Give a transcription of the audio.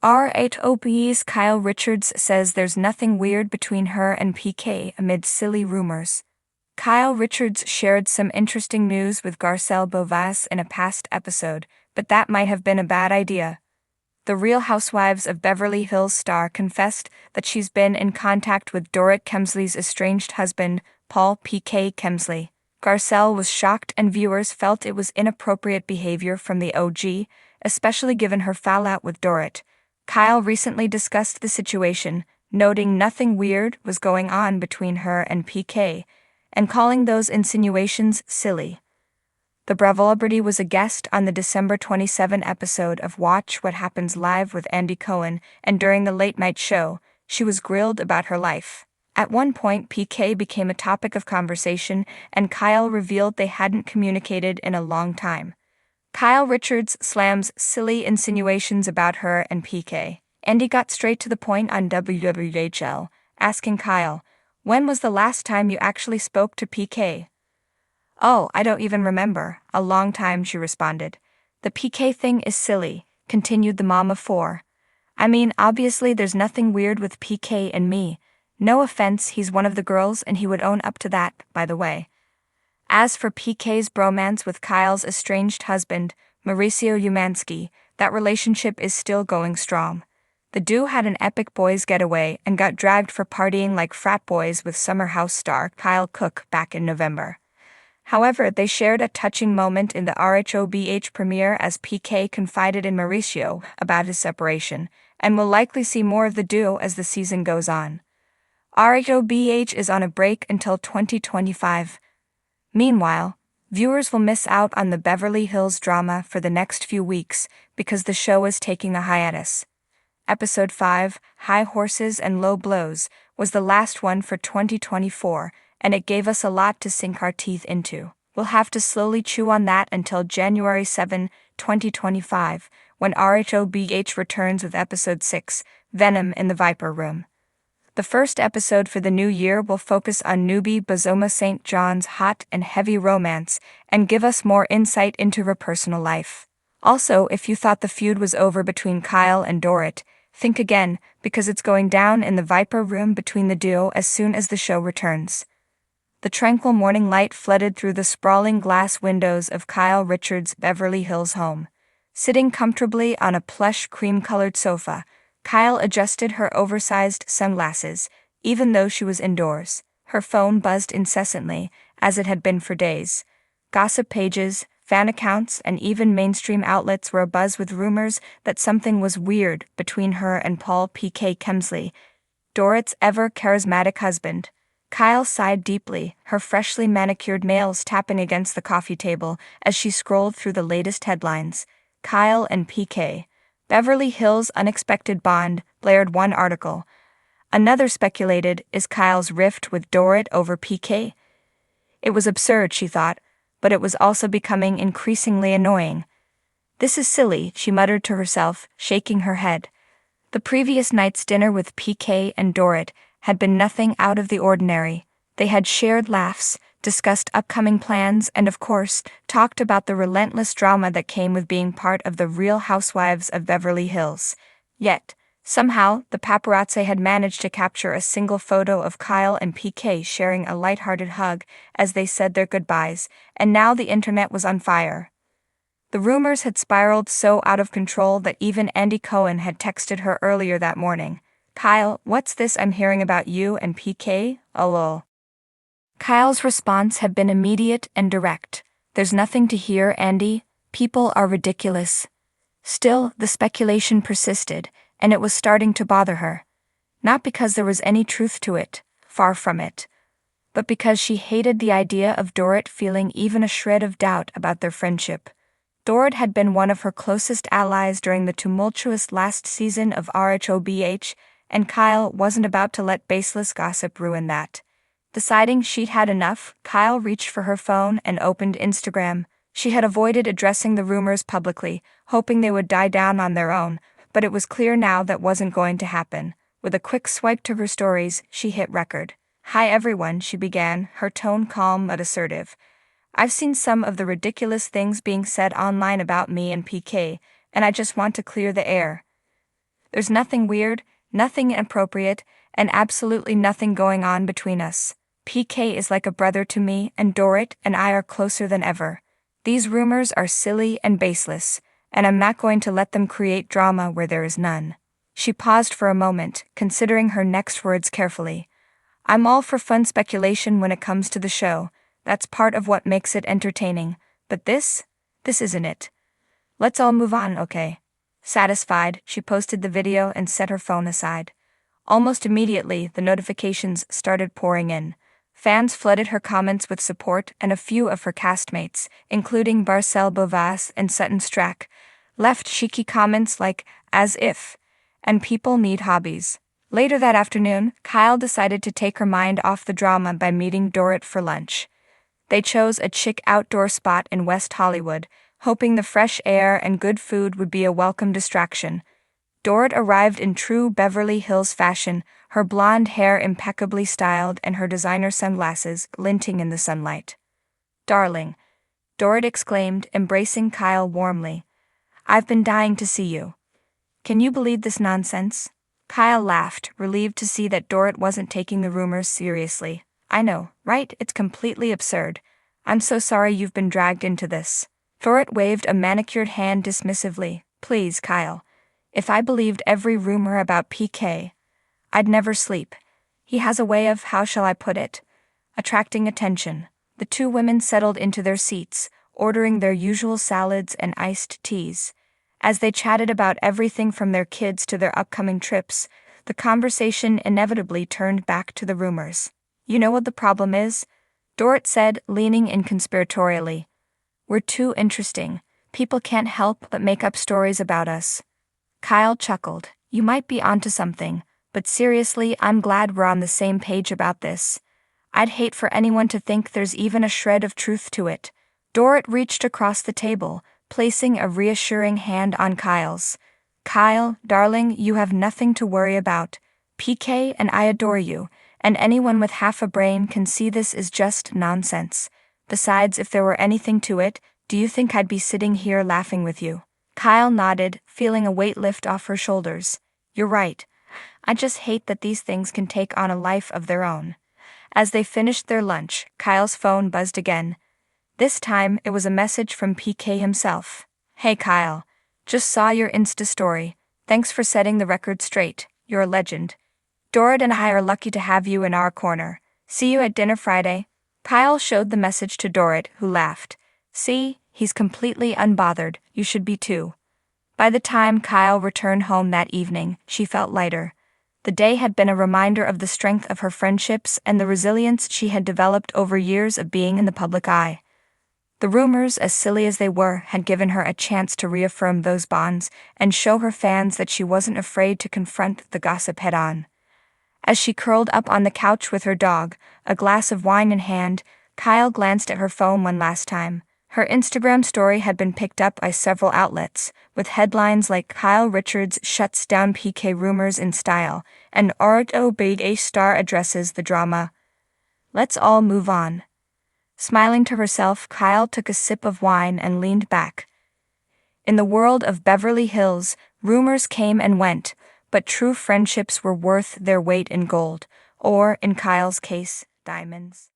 RHOB's Kyle Richards says there's nothing weird between her and PK amid silly rumors. Kyle Richards shared some interesting news with Garcelle Beauvais in a past episode, but that might have been a bad idea. The Real Housewives of Beverly Hills star confessed that she's been in contact with Dorit Kemsley's estranged husband, Paul PK Kemsley. Garcelle was shocked and viewers felt it was inappropriate behavior from the OG, especially given her fallout with Dorit. Kyle recently discussed the situation, noting nothing weird was going on between her and PK, and calling those insinuations silly. The Bravolebrity was a guest on the December 27 episode of Watch What Happens Live with Andy Cohen, and during the late-night show, she was grilled about her life. At one point, PK became a topic of conversation, and Kyle revealed they hadn't communicated in a long time. Kyle Richards slams silly insinuations about her and PK. Andy got straight to the point on WWHL, asking Kyle, "When was the last time you actually spoke to PK?" "Oh, I don't even remember, a long time," she responded. "The PK thing is silly," continued the mom of four. "I mean, obviously there's nothing weird with PK and me. No offense, he's one of the girls and he would own up to that, by the way." As for PK's bromance with Kyle's estranged husband, Mauricio Umansky, that relationship is still going strong. The duo had an epic boys' getaway and got dragged for partying like frat boys with Summer House star Kyle Cook back in November. However, they shared a touching moment in the RHOBH premiere as PK confided in Mauricio about his separation, and will likely see more of the duo as the season goes on. RHOBH is on a break until 2025. Meanwhile, viewers will miss out on the Beverly Hills drama for the next few weeks because the show is taking a hiatus. Episode 5, High Horses and Low Blows, was the last one for 2024, and it gave us a lot to sink our teeth into. We'll have to slowly chew on that until January 7, 2025, when RHOBH returns with Episode 6, Venom in the Viper Room. The first episode for the new year will focus on newbie Bozoma St. John's hot and heavy romance and give us more insight into her personal life. Also, if you thought the feud was over between Kyle and Dorit, think again, because it's going down in the Viper Room between the duo as soon as the show returns. The tranquil morning light flooded through the sprawling glass windows of Kyle Richards' Beverly Hills home. Sitting comfortably on a plush cream-colored sofa, Kyle adjusted her oversized sunglasses, even though she was indoors. Her phone buzzed incessantly, as it had been for days. Gossip pages, fan accounts, and even mainstream outlets were abuzz with rumors that something was weird between her and Paul PK Kemsley, Dorit's ever-charismatic husband. Kyle sighed deeply, her freshly manicured nails tapping against the coffee table as she scrolled through the latest headlines. Kyle and PK. Beverly Hills' unexpected bond, blared one article. Another speculated, is Kyle's rift with Dorit over PK? It was absurd, she thought, but it was also becoming increasingly annoying. "This is silly," she muttered to herself, shaking her head. The previous night's dinner with PK and Dorit had been nothing out of the ordinary. They had shared laughs, discussed upcoming plans, and of course, talked about the relentless drama that came with being part of the Real Housewives of Beverly Hills. Yet, somehow, the paparazzi had managed to capture a single photo of Kyle and PK sharing a lighthearted hug as they said their goodbyes, and now the internet was on fire. The rumors had spiraled so out of control that even Andy Cohen had texted her earlier that morning. "Kyle, what's this I'm hearing about you and PK? Lol." Kyle's response had been immediate and direct. "There's nothing to hear, Andy. People are ridiculous." Still, the speculation persisted, and it was starting to bother her. Not because there was any truth to it, far from it, but because she hated the idea of Dorit feeling even a shred of doubt about their friendship. Dorit had been one of her closest allies during the tumultuous last season of RHOBH, and Kyle wasn't about to let baseless gossip ruin that. Deciding she'd had enough, Kyle reached for her phone and opened Instagram. She had avoided addressing the rumors publicly, hoping they would die down on their own, but it was clear now that wasn't going to happen. With a quick swipe to her stories, she hit record. "Hi everyone," she began, her tone calm but assertive. "I've seen some of the ridiculous things being said online about me and PK, and I just want to clear the air. There's nothing weird, nothing inappropriate, and absolutely nothing going on between us. PK is like a brother to me, and Dorit and I are closer than ever. These rumors are silly and baseless, and I'm not going to let them create drama where there is none. She paused for a moment, considering her next words carefully. I'm all for fun speculation when it comes to the show. That's part of what makes it entertaining. But this isn't it. Let's all move on, okay? Satisfied, she posted the video and set her phone aside. Almost immediately, the notifications started pouring in. Fans flooded her comments with support, and a few of her castmates, including Barcel Bovas and Sutton Strack, left cheeky comments like, as if, and people need hobbies. Later that afternoon, Kyle decided to take her mind off the drama by meeting Dorit for lunch. They chose a chic outdoor spot in West Hollywood, hoping the fresh air and good food would be a welcome distraction. Dorit arrived in true Beverly Hills fashion, her blonde hair impeccably styled and her designer sunglasses glinting in the sunlight. "Darling," Dorit exclaimed, embracing Kyle warmly. "I've been dying to see you. Can you believe this nonsense?" Kyle laughed, relieved to see that Dorit wasn't taking the rumors seriously. "I know, right? It's completely absurd. I'm so sorry you've been dragged into this." Dorit waved a manicured hand dismissively. "Please, Kyle. If I believed every rumor about PK, I'd never sleep. He has a way of, how shall I put it, attracting attention." The two women settled into their seats, ordering their usual salads and iced teas. As they chatted about everything from their kids to their upcoming trips, the conversation inevitably turned back to the rumors. "You know what the problem is?" Dorit said, leaning in conspiratorially. "We're too interesting. People can't help but make up stories about us." Kyle chuckled. "You might be onto something, but seriously, I'm glad we're on the same page about this. I'd hate for anyone to think there's even a shred of truth to it." Dorit reached across the table, placing a reassuring hand on Kyle's. "Kyle, darling, you have nothing to worry about. PK and I adore you, and anyone with half a brain can see this is just nonsense. Besides, if there were anything to it, do you think I'd be sitting here laughing with you?" Kyle nodded, feeling a weight lift off her shoulders. "You're right. I just hate that these things can take on a life of their own." As they finished their lunch, Kyle's phone buzzed again. This time, it was a message from PK himself. "Hey Kyle, just saw your Insta story. Thanks for setting the record straight. You're a legend. Dorit and I are lucky to have you in our corner. See you at dinner Friday." Kyle showed the message to Dorit, who laughed. "See, he's completely unbothered. You should be too." By the time Kyle returned home that evening, she felt lighter. The day had been a reminder of the strength of her friendships and the resilience she had developed over years of being in the public eye. The rumors, as silly as they were, had given her a chance to reaffirm those bonds and show her fans that she wasn't afraid to confront the gossip head-on. As she curled up on the couch with her dog, a glass of wine in hand, Kyle glanced at her phone one last time. Her Instagram story had been picked up by several outlets, with headlines like "Kyle Richards shuts down PK rumors in style" and "Orto Big A star addresses the drama." Let's all move on. Smiling to herself, Kyle took a sip of wine and leaned back. In the world of Beverly Hills, rumors came and went, but true friendships were worth their weight in gold, or, in Kyle's case, diamonds.